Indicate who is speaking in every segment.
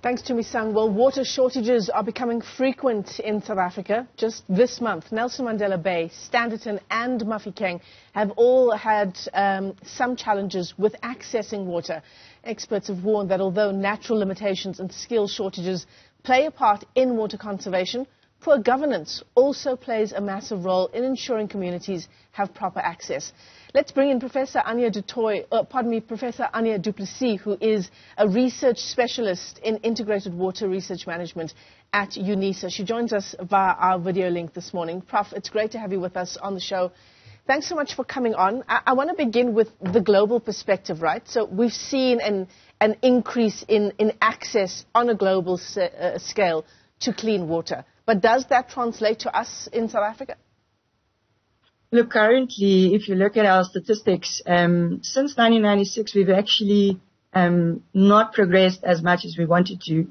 Speaker 1: Thanks to Misang. Well, water shortages are becoming frequent in South Africa. Just this month, Nelson Mandela Bay, Standerton and Mahikeng have all had some challenges with accessing water. Experts have warned that although natural limitations and skill shortages play a part in water conservation, poor governance also plays a massive role in ensuring communities have proper access. Let's bring in Professor Anja du Plessis, who is a research specialist in integrated water research management at UNISA. She joins us via our video link this morning. Prof, it's great to have you with us on the show. Thanks so much for coming on. I want to begin with the global perspective, right? So we've seen an increase in access on a global scale to clean water. But does that translate to us in South Africa?
Speaker 2: Look, currently, if you look at our statistics, since 1996, we've actually not progressed as much as we wanted to,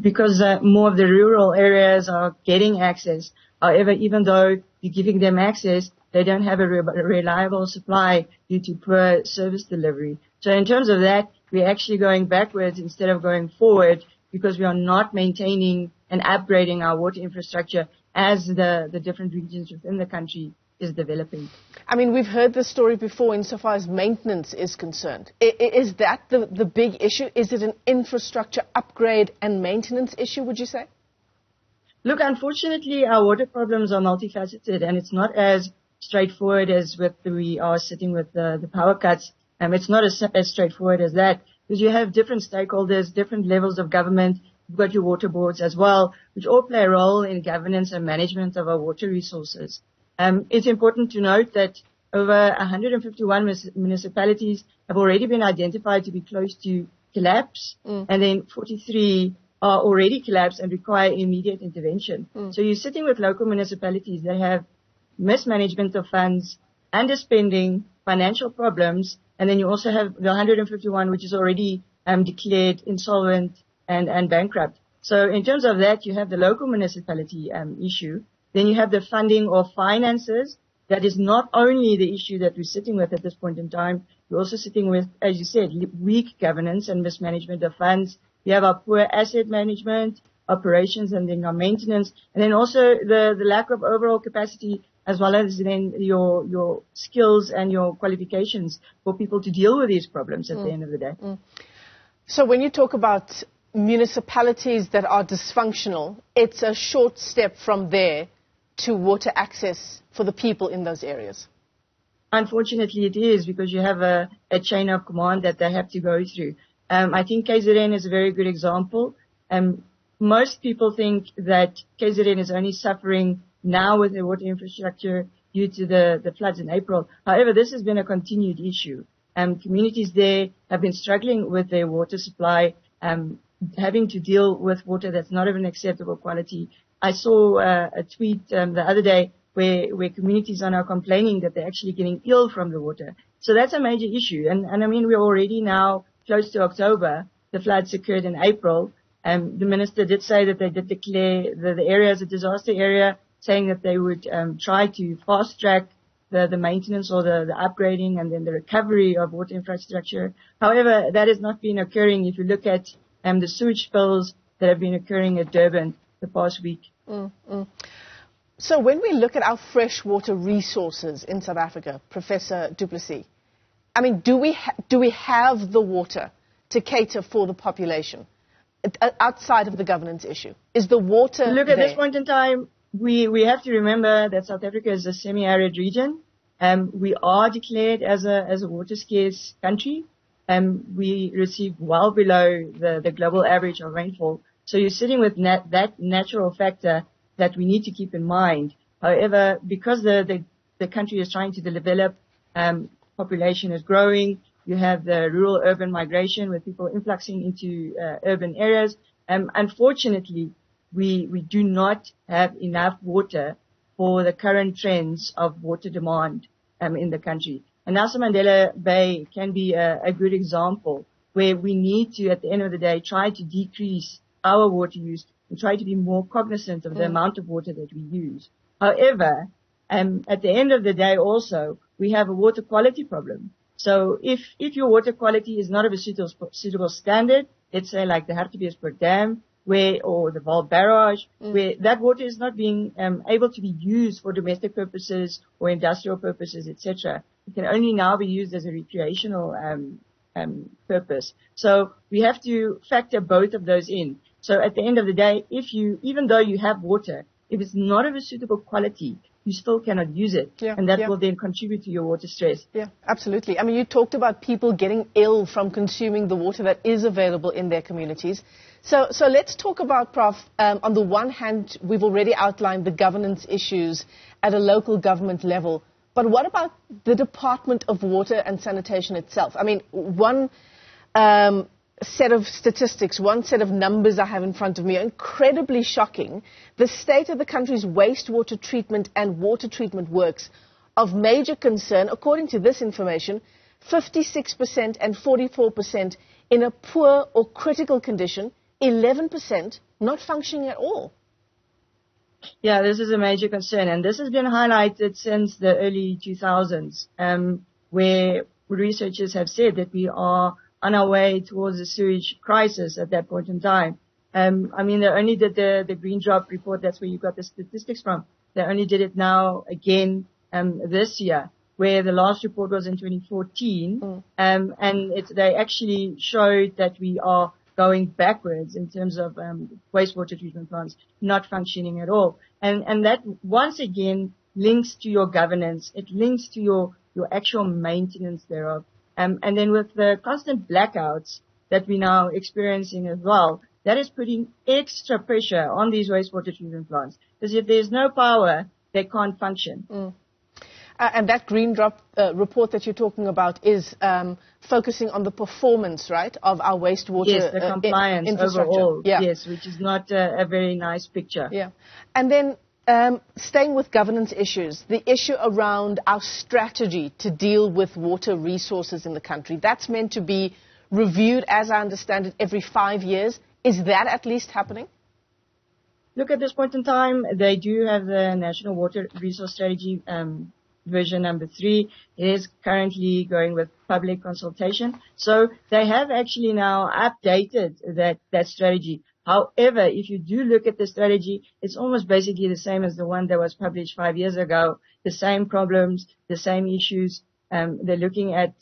Speaker 2: because more of the rural areas are getting access. However, even though you're giving them access, they don't have a reliable supply due to poor service delivery. So in terms of that, we're actually going backwards instead of going forward, because we are not maintaining and upgrading our water infrastructure as the different regions within the country is developing.
Speaker 1: I mean, we've heard this story before insofar as maintenance is concerned. Is that the big issue? Is it an infrastructure upgrade and maintenance issue, would you say?
Speaker 2: Look, unfortunately, our water problems are multifaceted, and it's not as straightforward as we are sitting with the power cuts. It's not as straightforward as that, because you have different stakeholders, different levels of government. You've got your water boards as well, which all play a role in governance and management of our water resources. It's important to note that over 151 municipalities have already been identified to be close to collapse, and then 43 are already collapsed and require immediate intervention. So you're sitting with local municipalities that have mismanagement of funds, underspending, financial problems, and then you also have the 151 which is already declared insolvent and bankrupt. So in terms of that, you have the local municipality issue. Then you have the funding or finances. That is not only the issue that we're sitting with at this point in time. We're also sitting with, as you said, weak governance and mismanagement of funds. We have our poor asset management, operations, and then our maintenance, and then also the lack of overall capacity, as well as then your skills and your qualifications for people to deal with these problems at the end of the day.
Speaker 1: So when you talk about municipalities that are dysfunctional, it's a short step from there to water access for the people in those areas.
Speaker 2: Unfortunately, it is, because you have a chain of command that they have to go through. I think KZN is a very good example. Most people think that KZN is only suffering now with the water infrastructure due to the floods in April. However, this has been a continued issue. Communities there have been struggling with their water supply, having to deal with water that's not of an acceptable quality. I saw a tweet the other day where communities are now complaining that they're actually getting ill from the water. So that's a major issue. And I mean, we're already now close to October. The floods occurred in April. The minister did say that they did declare the area as a disaster area, saying that they would try to fast track the maintenance or the upgrading and then the recovery of water infrastructure. However, that has not been occurring if you look at the sewage spills that have been occurring at Durban the past week.
Speaker 1: So when we look at our freshwater resources in South Africa, Professor du Plessis, I mean, do we have the water to cater for the population outside of the governance issue? Is the water
Speaker 2: Look,
Speaker 1: there?
Speaker 2: At this point in time, we have to remember that South Africa is a semi-arid region. We are declared as a water scarce country. We receive well below the global average of rainfall. So you're sitting with that natural factor that we need to keep in mind. However, because the country is trying to develop, population is growing, you have the rural-urban migration with people influxing into urban areas. Unfortunately, we do not have enough water for the current trends of water demand in the country. And Nelson Mandela Bay can be a good example where we need to, at the end of the day, try to decrease our water use and try to be more cognizant of the amount of water that we use. However, at the end of the day also, we have a water quality problem. So if your water quality is not of a suitable standard, let's say like the Hartbeespoort Dam, or the Val Barrage, where that water is not being able to be used for domestic purposes or industrial purposes, etc. It can only now be used as a recreational purpose. So we have to factor both of those in. So at the end of the day, even though you have water, if it's not of a suitable quality, you still cannot use it. And that will then contribute to your water stress.
Speaker 1: Yeah, absolutely. I mean, you talked about people getting ill from consuming the water that is available in their communities. So let's talk about, Prof, on the one hand, we've already outlined the governance issues at a local government level. But what about the Department of Water and Sanitation itself? I mean, one set of statistics, one set of numbers I have in front of me are incredibly shocking. The state of the country's wastewater treatment and water treatment works of major concern, according to this information, 56% and 44% in a poor or critical condition, 11% not functioning at all.
Speaker 2: Yeah, this is a major concern, and this has been highlighted since the early 2000s, where researchers have said that we are on our way towards a sewage crisis at that point in time. I mean, they only did the Green Drop report. That's where you got the statistics from. They only did it now again this year, where the last report was in 2014, and they actually showed that we are going backwards in terms of wastewater treatment plants not functioning at all. And that once again links to your governance. It links to your actual maintenance thereof. And then with the constant blackouts that we're now experiencing as well, that is putting extra pressure on these wastewater treatment plants. Because if there's no power, they can't function.
Speaker 1: And that Green Drop report that you're talking about is focusing on the performance, right, of our wastewater
Speaker 2: yes, the compliance
Speaker 1: infrastructure.
Speaker 2: Overall, yes, which is not a very nice picture.
Speaker 1: Yeah. And then staying with governance issues, the issue around our strategy to deal with water resources in the country, that's meant to be reviewed, as I understand it, every 5 years. Is that at least happening?
Speaker 2: Look, at this point in time, they do have the National Water Resource Strategy version number 3. It is currently going with public consultation. So they have actually now updated that strategy. However, if you do look at the strategy, it's almost basically the same as the one that was published 5 years ago. The same problems, the same issues. They're looking at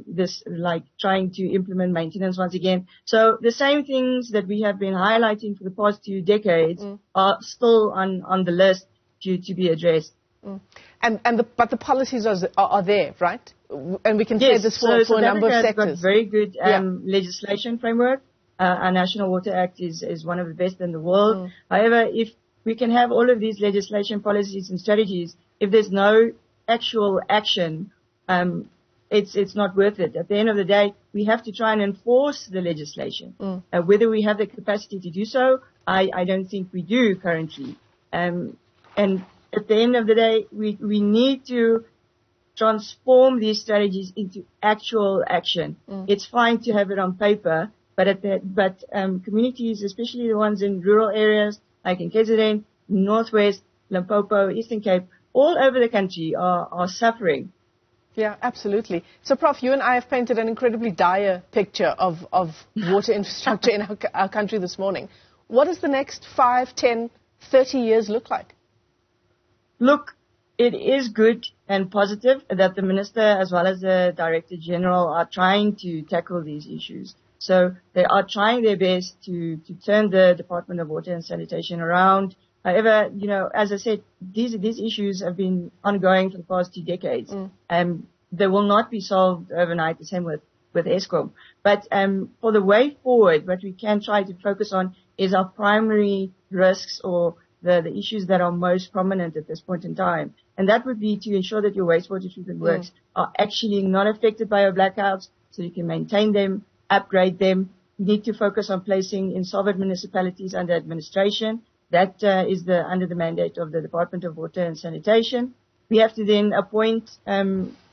Speaker 2: this, like trying to implement maintenance once again. So the same things that we have been highlighting for the past 2 decades are still on the list to be addressed.
Speaker 1: But the policies are there, right? And we can say this for a number of sectors.
Speaker 2: Got very good legislation framework. Our National Water Act is one of the best in the world. However, if we can have all of these legislation, policies and strategies, if there's no actual action, it's not worth it. At the end of the day, we have to try and enforce the legislation. Whether we have the capacity to do so, I don't think we do currently. And at the end of the day, we need to transform these strategies into actual action. It's fine to have it on paper, but communities, especially the ones in rural areas, like in KZN, Northwest, Limpopo, Eastern Cape, all over the country are suffering.
Speaker 1: Yeah, absolutely. So, Prof, you and I have painted an incredibly dire picture of water infrastructure in our country this morning. What does the next 5, 10, 30 years look like?
Speaker 2: Look, it is good and positive that the Minister as well as the Director General are trying to tackle these issues. So they are trying their best to turn the Department of Water and Sanitation around. However, as I said, these issues have been ongoing for the past 2 decades. They will not be solved overnight, the same with Eskom. But for the way forward, what we can try to focus on is our primary risks or the issues that are most prominent at this point in time. And that would be to ensure that your wastewater treatment works are actually not affected by your blackouts, so you can maintain them, upgrade them. You need to focus on placing insolvent municipalities under administration. That is under the mandate of the Department of Water and Sanitation. We have to then appoint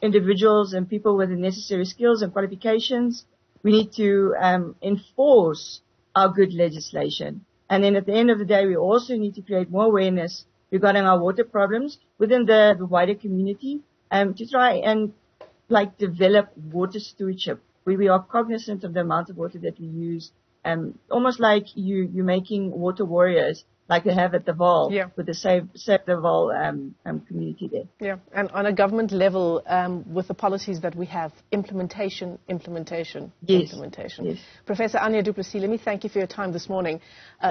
Speaker 2: individuals and people with the necessary skills and qualifications. We need to enforce our good legislation. And then at the end of the day, we also need to create more awareness regarding our water problems within the wider community to try and develop water stewardship, where we are cognizant of the amount of water that we use almost like you're making water warriors, like they have at the Vaal, with the Save the Vaal community there.
Speaker 1: Yeah, and on a government level, with the policies that we have, implementation.
Speaker 2: Yes.
Speaker 1: Professor Anja du Plessis, let me thank you for your time this morning.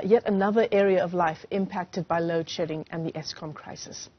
Speaker 1: Yet another area of life impacted by load shedding and the Eskom crisis.